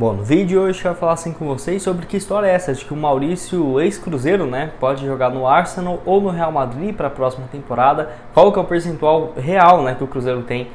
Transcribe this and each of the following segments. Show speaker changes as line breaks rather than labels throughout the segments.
Bom, no vídeo de hoje eu quero falar assim com vocês sobre que história é essa de que o Maurício, ex-Cruzeiro, né, pode jogar no Arsenal ou no Real Madrid para a próxima temporada. Qual que é o percentual real, né, que o Cruzeiro tem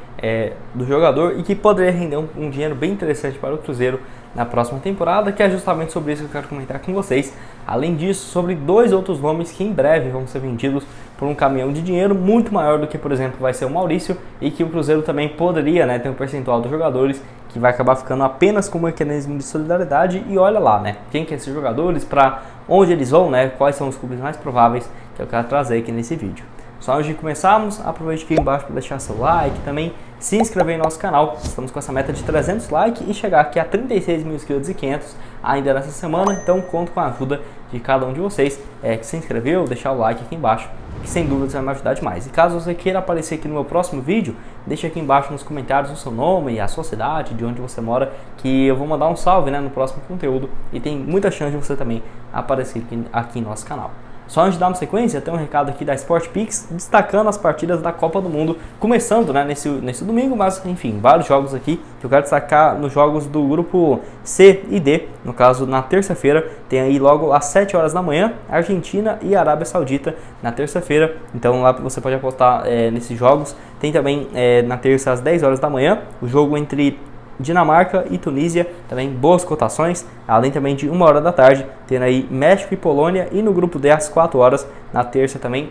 do jogador e que poderia render um dinheiro bem interessante para o Cruzeiro na próxima temporada, que é justamente sobre isso que eu quero comentar com vocês. Além disso, sobre dois outros nomes que em breve vão ser vendidos por um caminhão de dinheiro muito maior do que, por exemplo, vai ser o Maurício, e que o Cruzeiro também poderia, né, ter um percentual dos jogadores que vai acabar ficando apenas como mecanismo de solidariedade. E olha lá, né, quem que é esses jogadores, para onde eles vão, né, quais são os clubes mais prováveis que eu quero trazer aqui nesse vídeo. Só antes de começarmos, aproveite aqui embaixo para deixar seu like, também se inscrever em nosso canal. Estamos com essa meta de 300 likes e chegar aqui a 36 mil inscritos e 500 ainda nessa semana, então conto com a ajuda de cada um de vocês que se inscreveu, deixar o like aqui embaixo, que sem dúvida vai me ajudar demais. E caso você queira aparecer aqui no meu próximo vídeo, deixa aqui embaixo nos comentários o seu nome e a sua cidade, de onde você mora, que eu vou mandar um salve, né, no próximo conteúdo, e tem muita chance de você também aparecer aqui no nosso canal. Só antes de dar uma sequência, tem um recado aqui da SportPix destacando as partidas da Copa do Mundo, começando, né, nesse domingo, mas enfim, vários jogos aqui que eu quero destacar nos jogos do grupo C e D. No caso, na terça-feira, tem aí logo às 7 horas da manhã, Argentina e Arábia Saudita na terça-feira. Então lá você pode apostar nesses jogos. Tem também na terça às 10 horas da manhã, o jogo entre Dinamarca e Tunísia, também boas cotações, além também de 1 hora da tarde, tendo aí México e Polônia, e no grupo D às 4 horas, na terça também,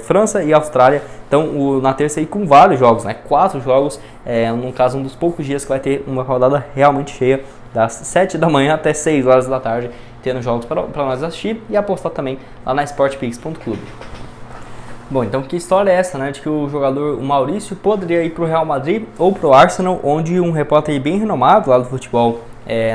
França e Austrália. Então na terça aí com vários jogos, né, 4 jogos, no caso um dos poucos dias que vai ter uma rodada realmente cheia, das 7 da manhã até 6 horas da tarde, tendo jogos para nós assistir e apostar também lá na sportpix.club. Bom, então que história é essa, né, de que o jogador, o Maurício, poderia ir para o Real Madrid ou para o Arsenal, onde um repórter bem renomado lá do futebol,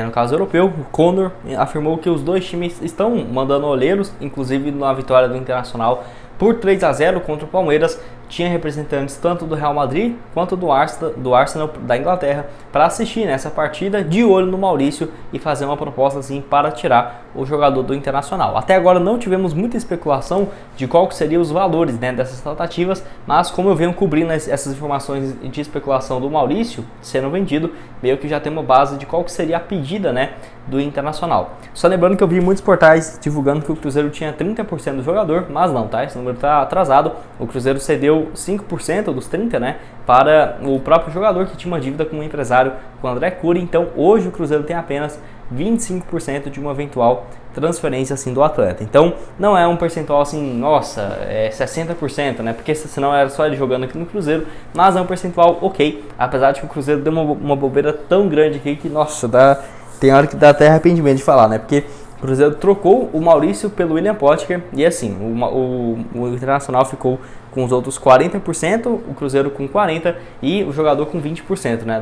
no caso europeu, o Conor, afirmou que os dois times estão mandando olheiros, inclusive na vitória do Internacional por 3-0 contra o Palmeiras. Tinha representantes tanto do Real Madrid quanto do Arsenal da Inglaterra para assistir nessa partida, de olho no Maurício e fazer uma proposta assim para tirar o jogador do Internacional. Até agora não tivemos muita especulação de qual que seriam os valores, né, dessas tratativas, mas como eu venho cobrindo essas informações de especulação do Maurício sendo vendido, meio que já tem uma base de qual que seria a pedida, né, do Internacional. Só lembrando que eu vi muitos portais divulgando que o Cruzeiro tinha 30% do jogador, mas não, tá? Esse número está atrasado. O Cruzeiro cedeu 5% dos 30%, né, para o próprio jogador, que tinha uma dívida com o empresário, com o André Cury. Então hoje o Cruzeiro tem apenas 25% de uma eventual transferência assim do atleta. Então não é um percentual assim, nossa, 60%, né, porque senão era só ele jogando aqui no Cruzeiro, mas é um percentual ok, apesar de que o Cruzeiro deu uma bobeira tão grande aqui que, nossa, tem hora que dá até arrependimento de falar, né, porque o Cruzeiro trocou o Maurício pelo William Potker e assim, o Internacional ficou com os outros 40%, o Cruzeiro com 40% e o jogador com 20%, né,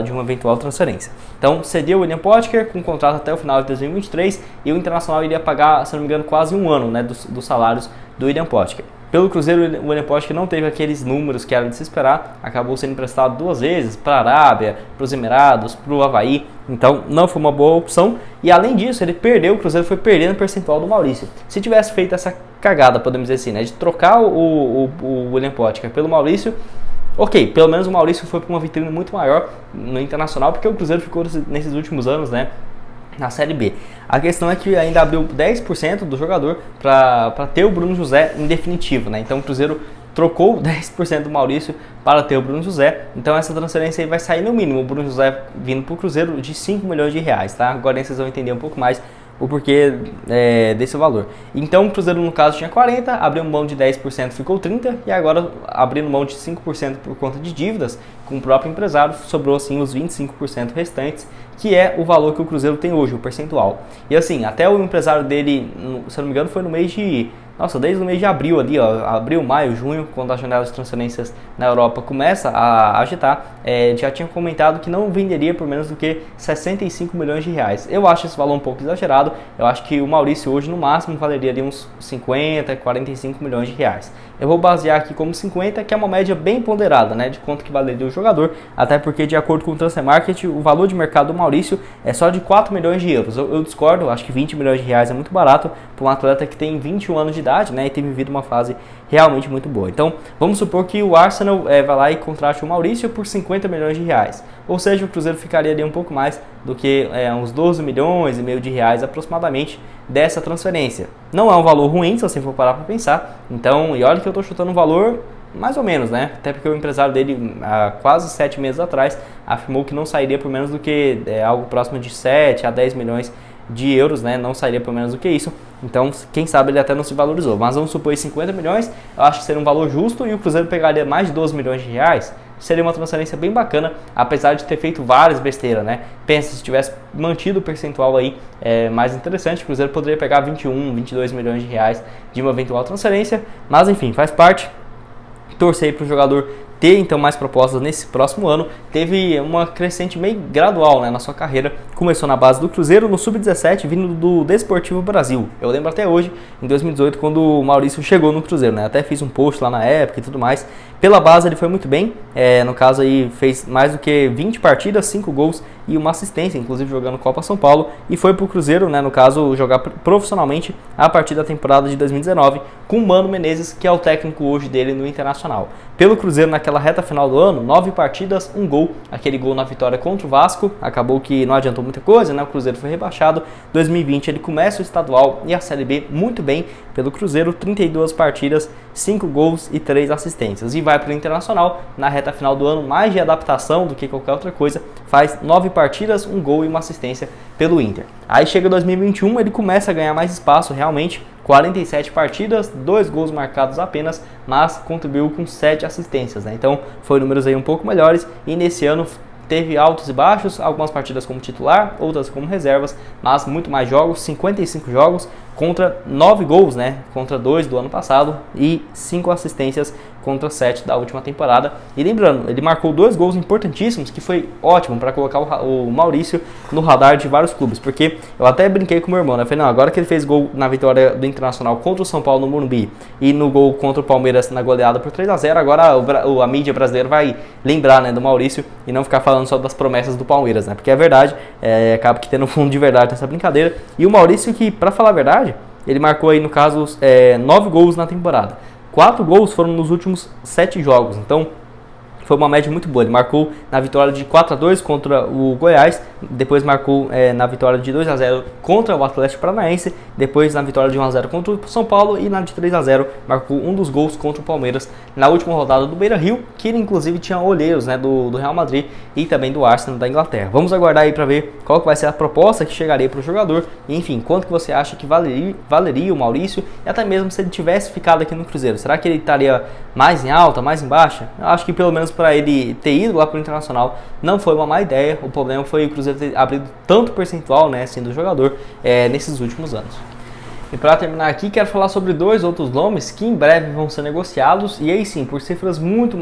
de uma eventual transferência. Então cedeu o William Potker com contrato até o final de 2023 e o Internacional iria pagar, se não me engano, quase um ano, né, dos salários do William Potker. Pelo Cruzeiro, o William Potker não teve aqueles números que era de se esperar, acabou sendo emprestado 2 vezes para a Arábia, para os Emirados, para o Havaí, então não foi uma boa opção. E além disso, o Cruzeiro foi perdendo o percentual do Maurício. Se tivesse feito essa cagada, podemos dizer assim, né, de trocar o William Potker pelo Maurício, ok, pelo menos o Maurício foi para uma vitrine muito maior no Internacional, porque o Cruzeiro ficou nesses últimos anos, né, na Série B. A questão é que ainda abriu 10% do jogador para ter o Bruno José em definitivo, né? Então o Cruzeiro trocou 10% do Maurício para ter o Bruno José. Então essa transferência aí vai sair no mínimo, o Bruno José vindo para o Cruzeiro, de 5 milhões de reais, tá? Agora vocês vão entender um pouco mais o porquê desse valor. Então o Cruzeiro no caso tinha 40%, abriu mão de 10%, ficou 30%, e agora abrindo mão de 5% por conta de dívidas com o próprio empresário, sobrou assim os 25% restantes, que é o valor que o Cruzeiro tem hoje, o percentual. E assim, até o empresário dele, se eu não me engano, foi no mês de... Nossa, desde o mês de abril ali, ó, abril, maio, junho, quando a janela de transferências na Europa começa a agitar, já tinha comentado que não venderia por menos do que 65 milhões de reais. Eu acho esse valor um pouco exagerado. Eu acho que o Maurício hoje no máximo valeria ali uns 50, 45 milhões de reais. Eu vou basear aqui como 50, que é uma média bem ponderada, né, de quanto que valeria o jogador, até porque de acordo com o Transfer Market, o valor de mercado do Maurício é só de 4 milhões de euros. Eu discordo, acho que 20 milhões de reais é muito barato para um atleta que tem 21 anos de idade. idade, né, e tem vivido uma fase realmente muito boa. Então, vamos supor que o Arsenal vai lá e contrate o Maurício por 50 milhões de reais. Ou seja, o Cruzeiro ficaria ali um pouco mais do que uns 12 milhões e meio de reais aproximadamente dessa transferência. Não é um valor ruim, se você for parar para pensar. Então, e olha que eu estou chutando um valor mais ou menos, né? Até porque o empresário dele, há quase 7 meses atrás, afirmou que não sairia por menos do que algo próximo de 7 a 10 milhões de euros, né? Não sairia por menos do que isso. Então, quem sabe ele até não se valorizou. Mas vamos supor 50 milhões, eu acho que seria um valor justo e o Cruzeiro pegaria mais de 12 milhões de reais. Seria uma transferência bem bacana, apesar de ter feito várias besteiras, né? Pensa, se tivesse mantido o percentual aí mais interessante, o Cruzeiro poderia pegar 21, 22 milhões de reais de uma eventual transferência. Mas enfim, faz parte. Torcer para o jogador ter então mais propostas nesse próximo ano. Teve uma crescente meio gradual, né, na sua carreira. Começou na base do Cruzeiro, no Sub-17, vindo do Desportivo Brasil. Eu lembro até hoje, em 2018, quando o Maurício chegou no Cruzeiro, né? Até fiz um post lá na época e tudo mais. Pela base ele foi muito bem, no caso aí fez mais do que 20 partidas, 5 gols e uma assistência, inclusive jogando Copa São Paulo, e foi pro Cruzeiro, né, no caso, jogar profissionalmente a partir da temporada de 2019 com o Mano Menezes, que é o técnico hoje dele no Internacional. Pelo Cruzeiro naquela reta final do ano, 9 partidas, 1 gol, aquele gol na vitória contra o Vasco, acabou que não adiantou muita coisa, né, o Cruzeiro foi rebaixado. 2020 ele começa o estadual e a Série B muito bem pelo Cruzeiro, 32 partidas, 5 gols e 3 assistências, e vai para o Internacional na reta final do ano, mais de adaptação do que qualquer outra coisa, faz 9 partidas, 1 gol e uma assistência pelo Inter. Aí chega 2021, ele começa a ganhar mais espaço realmente, 47 partidas, 2 gols marcados apenas, mas contribuiu com 7 assistências, né? Então foi números aí um pouco melhores, e nesse ano teve altos e baixos, algumas partidas como titular, outras como reservas, mas muito mais jogos, 55 jogos contra 9 gols, né? Contra 2 do ano passado e 5 assistências contra 7 da última temporada. E lembrando, ele marcou 2 gols importantíssimos, que foi ótimo para colocar o Maurício no radar de vários clubes, porque eu até brinquei com meu irmão, né? Falei, não, agora que ele fez gol na vitória do Internacional contra o São Paulo no Morumbi e no gol contra o Palmeiras na goleada por 3-0, agora a mídia brasileira vai lembrar, né, do Maurício e não ficar falando só das promessas do Palmeiras, né? Porque é verdade, acaba que tendo um fundo de verdade nessa brincadeira. E o Maurício, que, para falar a verdade, ele marcou aí no caso 9 gols na temporada. 4 gols foram nos últimos 7 jogos, então foi uma média muito boa. Ele marcou na vitória de 4-2 contra o Goiás, depois marcou na vitória de 2-0 contra o Atlético Paranaense, depois na vitória de 1-0 contra o São Paulo e na de 3-0 marcou um dos gols contra o Palmeiras na última rodada do Beira-Rio, que ele inclusive tinha olheiros, né, do Real Madrid e também do Arsenal da Inglaterra. Vamos aguardar aí para ver qual que vai ser a proposta que chegaria para o jogador e, enfim, quanto que você acha que valeria o Maurício, e até mesmo se ele tivesse ficado aqui no Cruzeiro. Será que ele estaria mais em alta, mais em baixa? Eu acho que pelo menos para ele ter ido lá para o Internacional não foi uma má ideia. O problema foi o Cruzeiro ter abrido tanto percentual, né, assim, do jogador nesses últimos anos. E para terminar aqui, quero falar sobre 2 outros nomes que em breve vão ser negociados, e aí sim, por cifras muito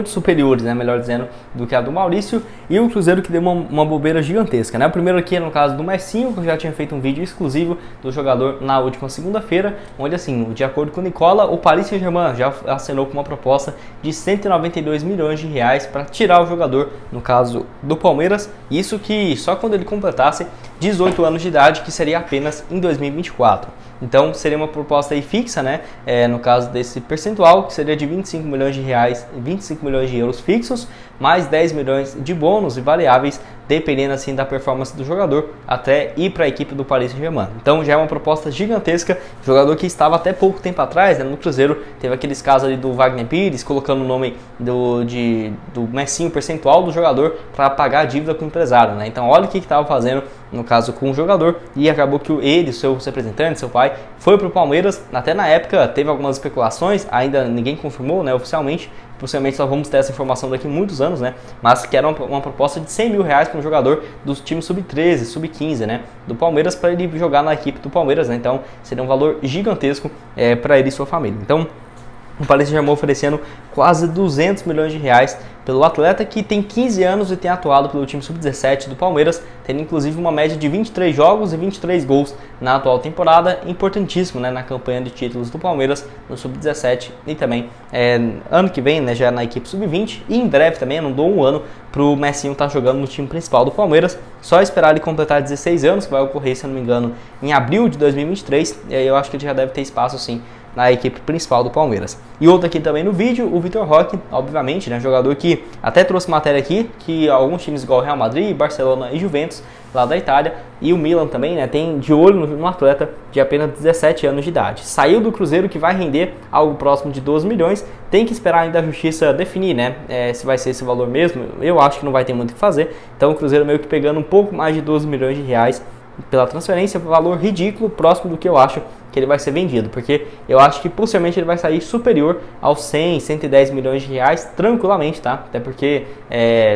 superiores, né, melhor dizendo, do que a do Maurício, e o Cruzeiro que deu uma bobeira gigantesca, né? O primeiro aqui é no caso do Messinho, que eu já tinha feito um vídeo exclusivo do jogador na última segunda-feira, onde assim, de acordo com o Nicola, o Paris Saint-Germain já assinou com uma proposta de 192 milhões de reais para tirar o jogador, no caso do Palmeiras, isso que só quando ele completasse 18 anos de idade, que seria apenas em 2024. Então seria uma proposta aí fixa, né? No caso desse percentual, que seria de 25 milhões de reais, 25 milhões de euros fixos, mais 10 milhões de bônus e variáveis, dependendo assim da performance do jogador, até ir para a equipe do Paris Saint-Germain. Então já é uma proposta gigantesca. Jogador que estava até pouco tempo atrás, né, no Cruzeiro, teve aqueles casos ali do Wagner Pires, colocando o nome do Messinho percentual do jogador para pagar a dívida com o empresário, né? Então olha o que estava fazendo, no caso com o jogador, e acabou que ele, seu representante, seu pai, foi para o Palmeiras. Até na época teve algumas especulações, ainda ninguém confirmou, né, oficialmente. Possivelmente só vamos ter essa informação daqui a muitos anos, né? Mas que era uma proposta de 100 mil reais para um jogador dos times sub-13, sub-15, né? Do Palmeiras, para ele jogar na equipe do Palmeiras, né? Então seria um valor gigantesco para ele e sua família. Então O Paris Saint-Germain oferecendo quase 200 milhões de reais pelo atleta, que tem 15 anos e tem atuado pelo time sub-17 do Palmeiras, tendo inclusive uma média de 23 jogos e 23 gols na atual temporada, importantíssimo, né, na campanha de títulos do Palmeiras no sub-17 e também ano que vem, né, já na equipe sub-20 e em breve também, não dou um ano para o Messinho estar jogando no time principal do Palmeiras, só esperar ele completar 16 anos, que vai ocorrer, se não me engano, em abril de 2023, e aí eu acho que ele já deve ter espaço sim na equipe principal do Palmeiras. E outro aqui também no vídeo, o Vitor Roque, obviamente, né, jogador que até trouxe matéria aqui, que alguns times igual Real Madrid, Barcelona e Juventus, lá da Itália, e o Milan também, né, tem de olho no atleta de apenas 17 anos de idade. Saiu do Cruzeiro, que vai render algo próximo de 12 milhões, tem que esperar ainda a justiça definir, né, se vai ser esse valor mesmo. Eu acho que não vai ter muito o que fazer, então o Cruzeiro meio que pegando um pouco mais de 12 milhões de reais pela transferência, valor ridículo, próximo do que eu acho que ele vai ser vendido, porque eu acho que possivelmente ele vai sair superior aos 100, 110 milhões de reais tranquilamente, tá? Até porque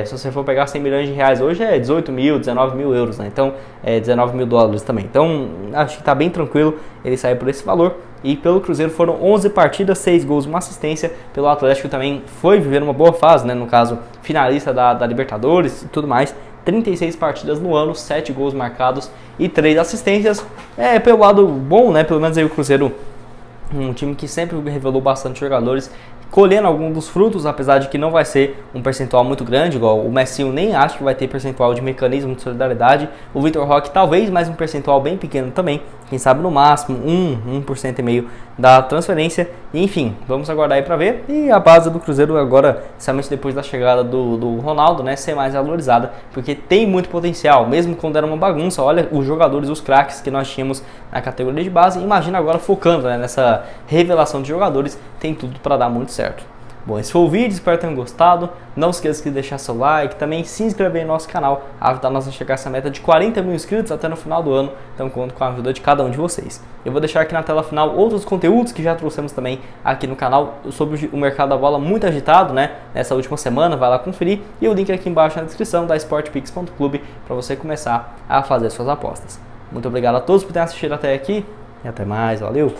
se você for pegar 100 milhões de reais hoje é 18 mil, 19 mil euros, né? Então 19 mil dólares também. Então acho que tá bem tranquilo ele sair por esse valor. E pelo Cruzeiro foram 11 partidas, 6 gols, uma assistência. Pelo Atlético também foi viver uma boa fase, né? No caso, finalista da Libertadores e tudo mais. 36 partidas no ano, 7 gols marcados e 3 assistências. Pelo lado bom, né? Pelo menos aí o Cruzeiro, um time que sempre revelou bastante jogadores, colhendo alguns dos frutos, apesar de que não vai ser um percentual muito grande, igual o Messinho nem acho que vai ter percentual de mecanismo de solidariedade, o Vitor Roque talvez, mas um percentual bem pequeno também, quem sabe no máximo 1% e meio da transferência, enfim, vamos aguardar aí para ver, e a base do Cruzeiro agora, especialmente depois da chegada do Ronaldo, né, ser mais valorizada, porque tem muito potencial, mesmo quando era uma bagunça, olha os jogadores, os craques que nós tínhamos na categoria de base, imagina agora focando, né, nessa revelação de jogadores, tem tudo para dar muito certo. Bom, esse foi o vídeo, espero que tenham gostado. Não esqueça de deixar seu like, também se inscrever no nosso canal, ajudar nós a chegar a essa meta de 40 mil inscritos até no final do ano. Então conto com a ajuda de cada um de vocês. Eu vou deixar aqui na tela final outros conteúdos que já trouxemos também aqui no canal sobre o mercado da bola muito agitado, né? Nessa última semana, vai lá conferir. E o link aqui embaixo na descrição da sportpix.club para você começar a fazer suas apostas. Muito obrigado a todos por terem assistido até aqui e até mais, valeu!